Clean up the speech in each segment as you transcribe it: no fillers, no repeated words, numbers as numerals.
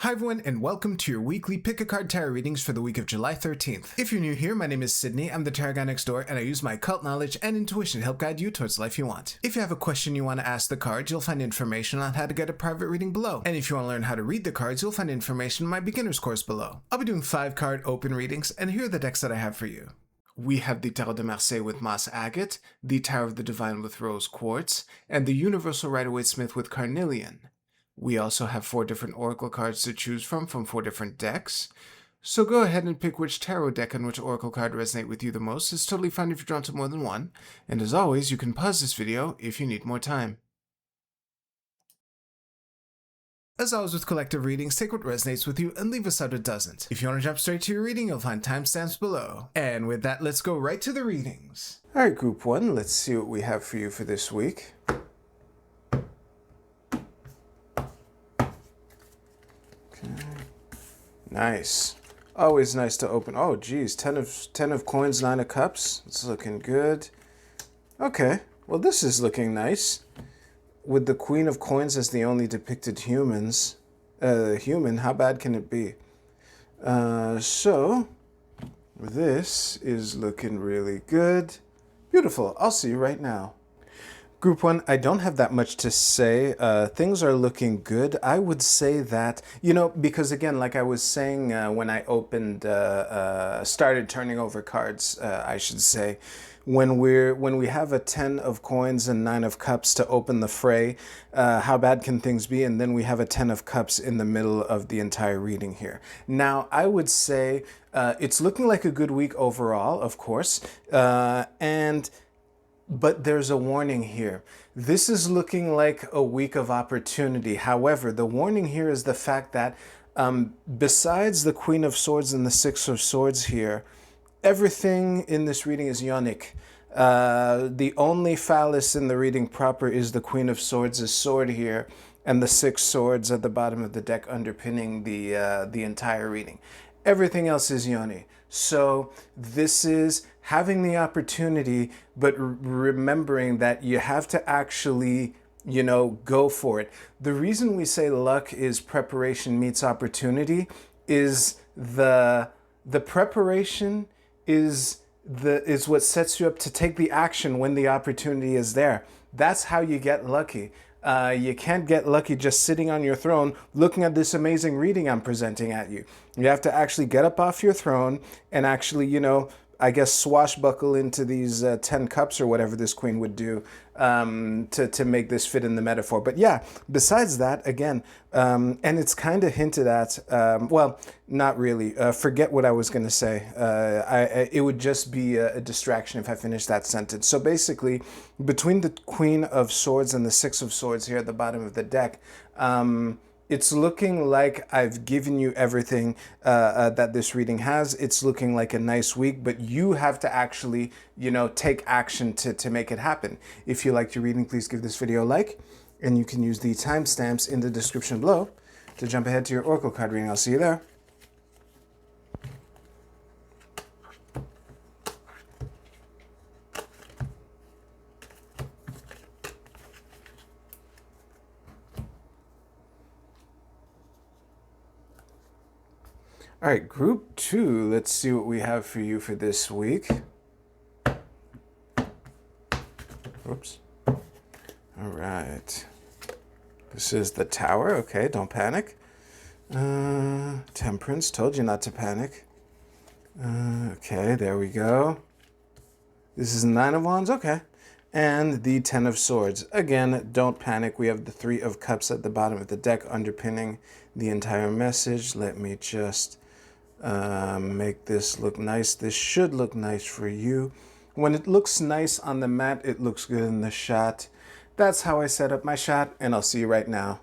Hi everyone, and welcome to your weekly Pick a Card Tarot readings for the week of July 13th. If you're new here, my name is Sydney, I'm the tarot guy next door, and I use my occult knowledge and intuition to help guide you towards the life you want. If you have a question you want to ask the cards, you'll find information on how to get a private reading below. And if you want to learn how to read the cards, you'll find information in my beginner's course below. I'll be doing 5-card open readings, and here are the decks that I have for you. We have the Tarot de Marseille with Moss Agate, the Tower of the Divine with Rose Quartz, and the Universal Rider-Waite-Smith with Carnelian. We also have 4 different oracle cards to choose from 4 different decks. So go ahead and pick which tarot deck and which oracle card resonate with you the most. It's totally fine if you're drawn to more than one. And as always, you can pause this video if you need more time. As always with collective readings, take what resonates with you and leave us out what doesn't. If you want to jump straight to your reading, you'll find timestamps below. And with that, let's go right to the readings. Alright, Group 1, let's see what we have for you for this week. Nice. Always nice to open. Oh, geez. 10 of coins, 9 of cups. It's looking good. Okay. Well, this is looking nice. With the Queen of Coins as the only depicted human, how bad can it be? So, this is looking really good. Beautiful. I'll see you right now. Group 1, I don't have that much to say. Things are looking good. I would say that, because again, like I was saying when I opened, started turning over cards, I should say, when we have a 10 of coins and 9 of cups to open the fray, how bad can things be? And then we have a 10 of cups in the middle of the entire reading here. Now, I would say it's looking like a good week overall, of course, but there's a warning here. This is looking like a week of opportunity. However, the warning here is the fact that besides the Queen of Swords and the Six of Swords here, everything in this reading is yonic. The only phallus in the reading proper is the Queen of Swords' sword here, and the 6 swords at the bottom of the deck underpinning the entire reading. Everything else is yoni. So this is having the opportunity, but remembering that you have to actually, go for it. The reason we say luck is preparation meets opportunity is the preparation is what sets you up to take the action when the opportunity is there. That's how you get lucky. You can't get lucky just sitting on your throne looking at this amazing reading I'm presenting at you. You have to actually get up off your throne and actually, I guess swashbuckle into these 10 cups or whatever this queen would do to make this fit in the metaphor. But yeah, besides that, again, and it's kind of hinted at, well, not really. Forget what I was going to say. It would just be a distraction if I finished that sentence. So basically, between the Queen of Swords and the Six of Swords here at the bottom of the deck, it's looking like I've given you everything that this reading has. It's looking like a nice week, but you have to actually, take action to make it happen. If you liked your reading, please give this video a like, and you can use the timestamps in the description below to jump ahead to your oracle card reading. I'll see you there. All right, Group 2, let's see what we have for you for this week. Oops. All right. This is the Tower. Okay, don't panic. Temperance, told you not to panic. Okay, there we go. This is 9 of Wands, okay. And the 10 of Swords. Again, don't panic. We have the 3 of Cups at the bottom of the deck underpinning the entire message. Let me just make this look nice. This should look nice for you. When it looks nice on the mat, it looks good in the shot. That's how I set up my shot, and I'll see you right now.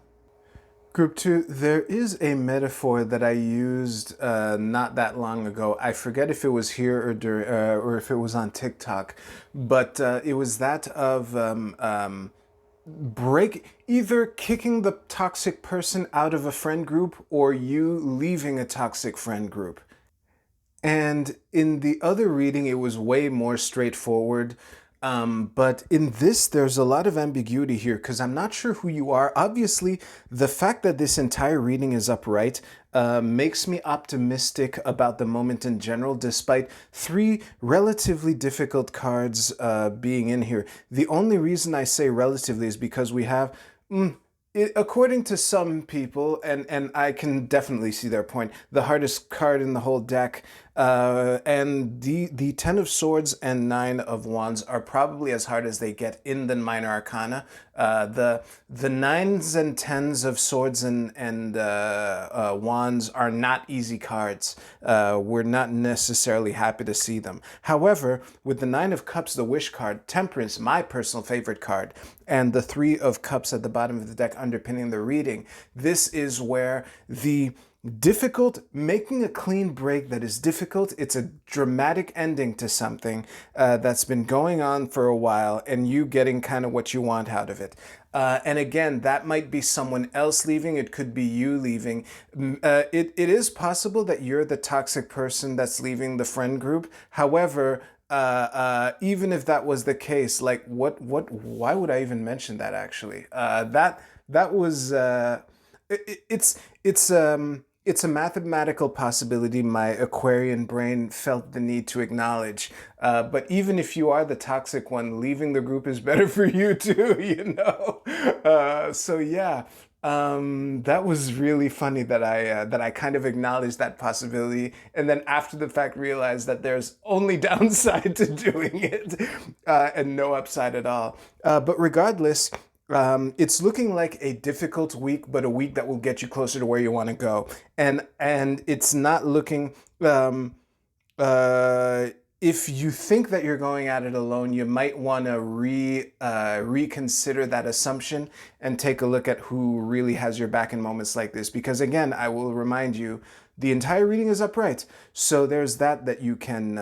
Group 2, there is a metaphor that I used not that long ago. I forget if it was here or if it was on TikTok, but it was that of either kicking the toxic person out of a friend group or you leaving a toxic friend group. And in the other reading, it was way more straightforward. But in this, there's a lot of ambiguity here because I'm not sure who you are. Obviously, the fact that this entire reading is upright makes me optimistic about the moment in general, despite three relatively difficult cards being in here. The only reason I say relatively is because we have. According to some people, and I can definitely see their point, the hardest card in the whole deck, and the Ten of Swords and Nine of Wands are probably as hard as they get in the Minor Arcana. The nines and tens of swords and wands are not easy cards. We're not necessarily happy to see them. However, with the Nine of Cups, the Wish card, Temperance, my personal favorite card, and the Three of Cups at the bottom of the deck underpinning the reading, this is where the difficult, making a clean break that is difficult. It's a dramatic ending to something that's been going on for a while, and you getting kind of what you want out of it. And again, that might be someone else leaving. It could be you leaving. It is possible that you're the toxic person that's leaving the friend group. However, even if that was the case, like why would I even mention that actually? That was, it's a mathematical possibility my Aquarian brain felt the need to acknowledge. But even if you are the toxic one, leaving the group is better for you too, you know? So yeah, that was really funny that I kind of acknowledged that possibility, and then after the fact realized that there's only downside to doing it, and no upside at all. But regardless, it's looking like a difficult week, but a week that will get you closer to where you want to go. And it's not looking. If you think that you're going at it alone, you might want to reconsider that assumption and take a look at who really has your back in moments like this. Because again, I will remind you, the entire reading is upright. So there's that you can,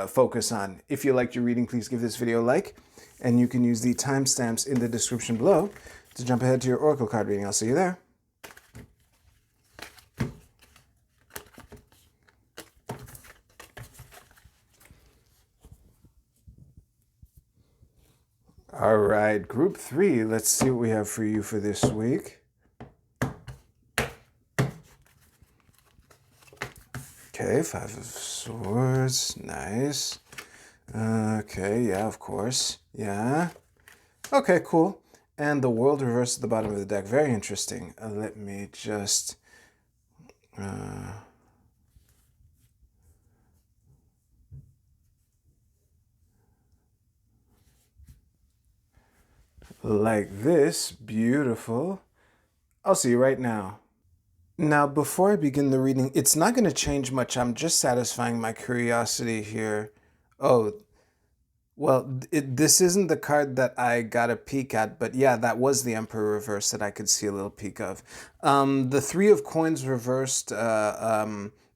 focus on. If you liked your reading, please give this video a like. And you can use the timestamps in the description below to jump ahead to your Oracle card reading. I'll see you there. All right, group 3. Let's see what we have for you for this week. Okay, Five of Swords. Nice. Okay, yeah, of course. Yeah. Okay, cool. And the World reversed at the bottom of the deck. Very interesting. Let me just... like this. Beautiful. I'll see you right now. Now, before I begin the reading, it's not going to change much. I'm just satisfying my curiosity here. Oh, well, this isn't the card that I got a peek at, but yeah, that was the Emperor reverse that I could see a little peek of. The Three of Coins reversed,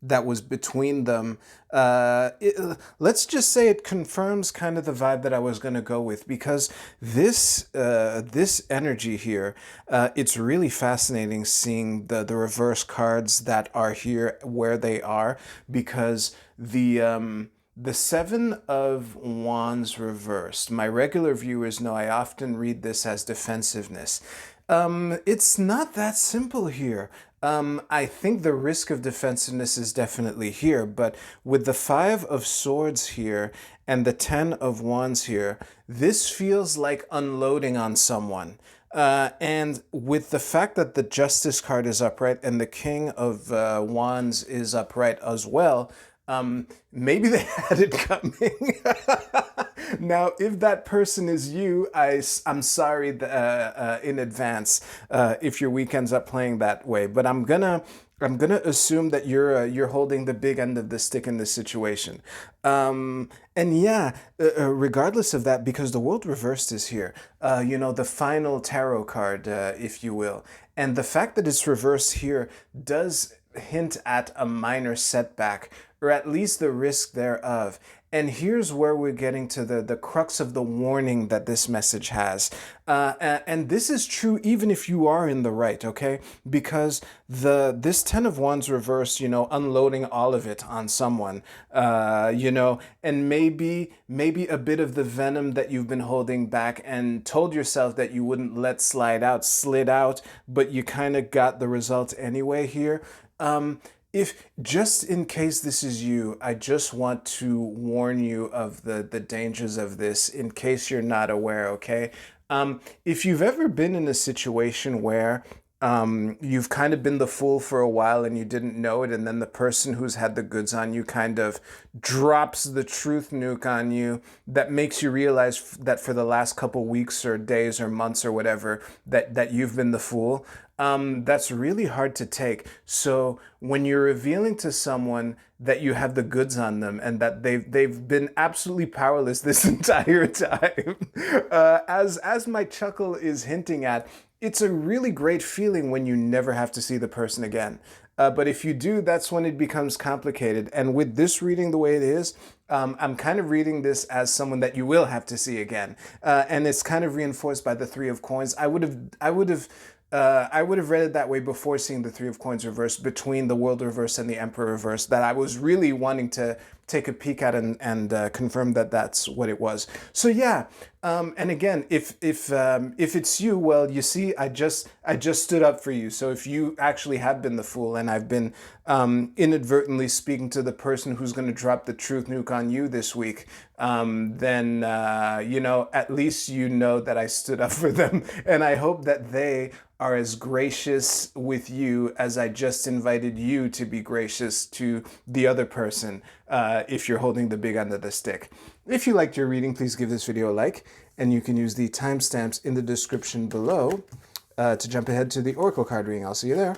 that was between them. Let's just say it confirms kind of the vibe that I was going to go with, because this energy here, it's really fascinating seeing the reverse cards that are here where they are, because the Seven of Wands reversed. My regular viewers know I often read this as defensiveness. It's not that simple here. I think the risk of defensiveness is definitely here, but with the Five of Swords here and the Ten of Wands here, this feels like unloading on someone. And with the fact that the Justice card is upright and the King of Wands is upright as well, maybe they had it coming. Now, if that person is you, I'm sorry in advance if your weekend's up playing that way. But I'm gonna assume that you're holding the big end of the stick in this situation. And yeah, regardless of that, because the World reversed is here, the final tarot card, if you will, and the fact that it's reversed here does hint at a minor setback, or at least the risk thereof. And here's where we're getting to the crux of the warning that this message has. And this is true even if you are in the right, okay? Because this Ten of Wands reverse, you know, unloading all of it on someone, you know, and maybe a bit of the venom that you've been holding back and told yourself that you wouldn't let slid out, but you kind of got the result anyway here. If just in case this is you, I just want to warn you of the dangers of this in case you're not aware, okay? If you've ever been in a situation where you've kind of been the fool for a while and you didn't know it, and then the person who's had the goods on you kind of drops the truth nuke on you that makes you realize that for the last couple weeks or days or months or whatever that you've been the fool, that's really hard to take. So when you're revealing to someone that you have the goods on them and that they've been absolutely powerless this entire time, as my chuckle is hinting at, it's a really great feeling when you never have to see the person again. But if you do, that's when it becomes complicated. And with this reading the way it is, I'm kind of reading this as someone that you will have to see again. And it's kind of reinforced by the Three of Coins. I would have read it that way before seeing the Three of Coins reverse, between the World reverse and the Emperor reverse, that I was really wanting to take a peek at and confirm that that's what it was. So yeah, and again, if it's you, well, you see, I just stood up for you. So if you actually have been the fool and I've been inadvertently speaking to the person who's going to drop the truth nuke on you this week, then you know, at least you know that I stood up for them, and I hope that they are as gracious with you as I just invited you to be gracious to the other person, if you're holding the big end of the stick. If you liked your reading, please give this video a like, and you can use the timestamps in the description below to jump ahead to the Oracle card reading. I'll see you there.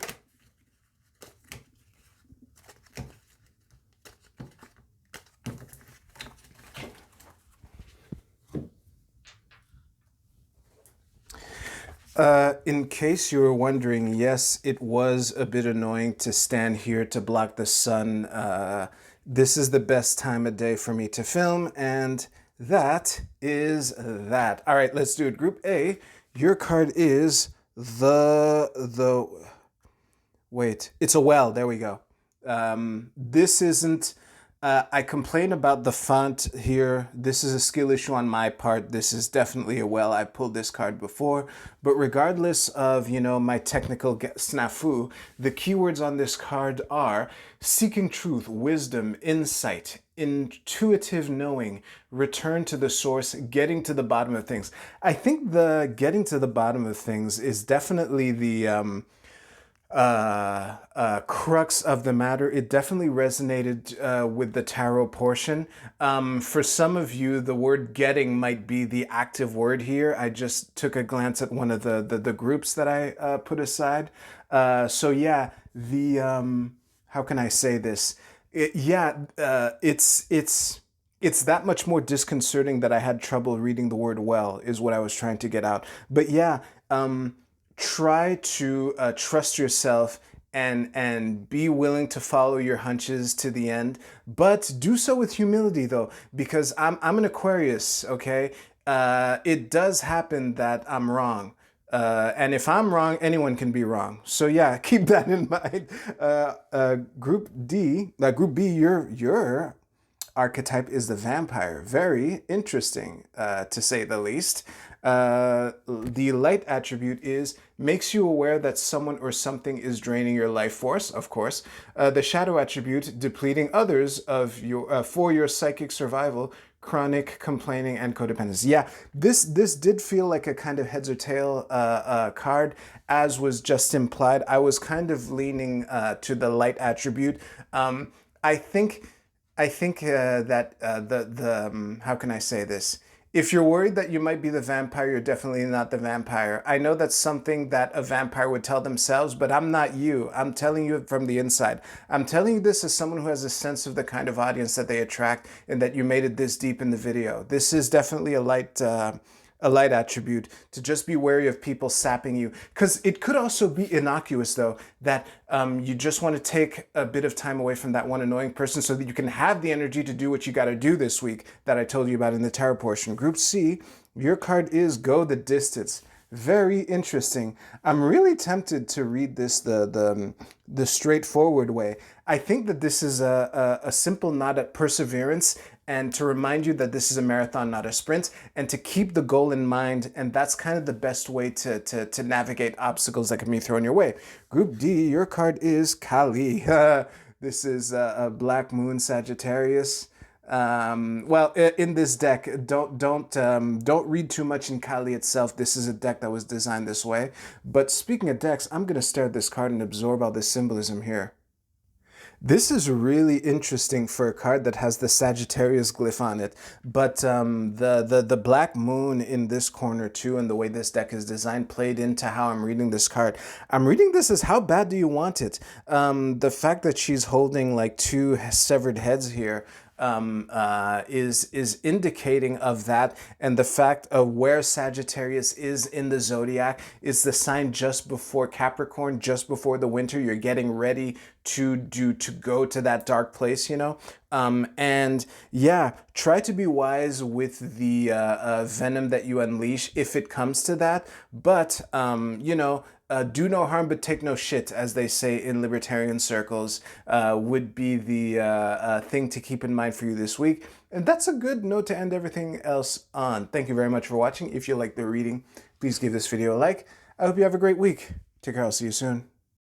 In case you were wondering, yes, it was a bit annoying to stand here to block the sun. This is the best time of day for me to film, and that is that. All right, let's do it. Group A, your card is wait, it's a well. There we go. This isn't... I complain about the font here. This is a skill issue on my part. This is definitely a well. I pulled this card before. But regardless of, you know, my technical snafu, the keywords on this card are seeking truth, wisdom, insight, intuitive knowing, return to the source, getting to the bottom of things. I think the getting to the bottom of things is definitely the... crux of the matter. It definitely resonated with the tarot portion. For some of you, the word getting might be the active word here. I just took a glance at one of the groups that I put aside. So yeah, the how can I say this? It's that much more disconcerting that I had trouble reading the word well, is what I was trying to get out. But yeah, try to trust yourself and be willing to follow your hunches to the end, but do so with humility though, because I'm an Aquarius, okay? It does happen that I'm wrong. And if I'm wrong, anyone can be wrong. So yeah, keep that in mind. Group B, your archetype is the vampire. Very interesting, to say the least. The light attribute is makes you aware that someone or something is draining your life force, of course. The shadow attribute, depleting others of your for your psychic survival, chronic complaining and codependence. Yeah, this did feel like a kind of heads or tail card, as was just implied. I was kind of leaning to the light attribute. I think that how can I say this? If you're worried that you might be the vampire, you're definitely not the vampire. I know that's something that a vampire would tell themselves, but I'm not you. I'm telling you from the inside. I'm telling you this as someone who has a sense of the kind of audience that they attract and that you made it this deep in the video. This is definitely a light a light attribute, to just be wary of people sapping you. Because it could also be innocuous, though, that you just want to take a bit of time away from that one annoying person so that you can have the energy to do what you got to do this week that I told you about in the tarot portion. Group C, your card is Go the Distance. Very interesting. I'm really tempted to read this the straightforward way. I think that this is a simple nod at perseverance, and to remind you that this is a marathon, not a sprint, and to keep the goal in mind. And that's kind of the best way to navigate obstacles that can be thrown your way. Group D, your card is Kali. This is a Black Moon Sagittarius. Well, in this deck, don't read too much in Kali itself. This is a deck that was designed this way. But speaking of decks, I'm gonna stare at this card and absorb all this symbolism here. This is really interesting for a card that has the Sagittarius glyph on it, but the Black Moon in this corner too, and the way this deck is designed, played into how I'm reading this card. I'm reading this as how bad do you want it? The fact that she's holding like two severed heads here is indicating of that, and the fact of where Sagittarius is in the zodiac is the sign just before Capricorn, just before the winter. You're getting ready to go to that dark place, you know. And yeah, try to be wise with the venom that you unleash if it comes to that. But you know, do no harm but take no shit, as they say in libertarian circles, would be the thing to keep in mind for you this week. And that's a good note to end everything else on. Thank you very much for watching. If you like the reading, please give this video a like. I hope you have a great week. Take care. I'll see you soon.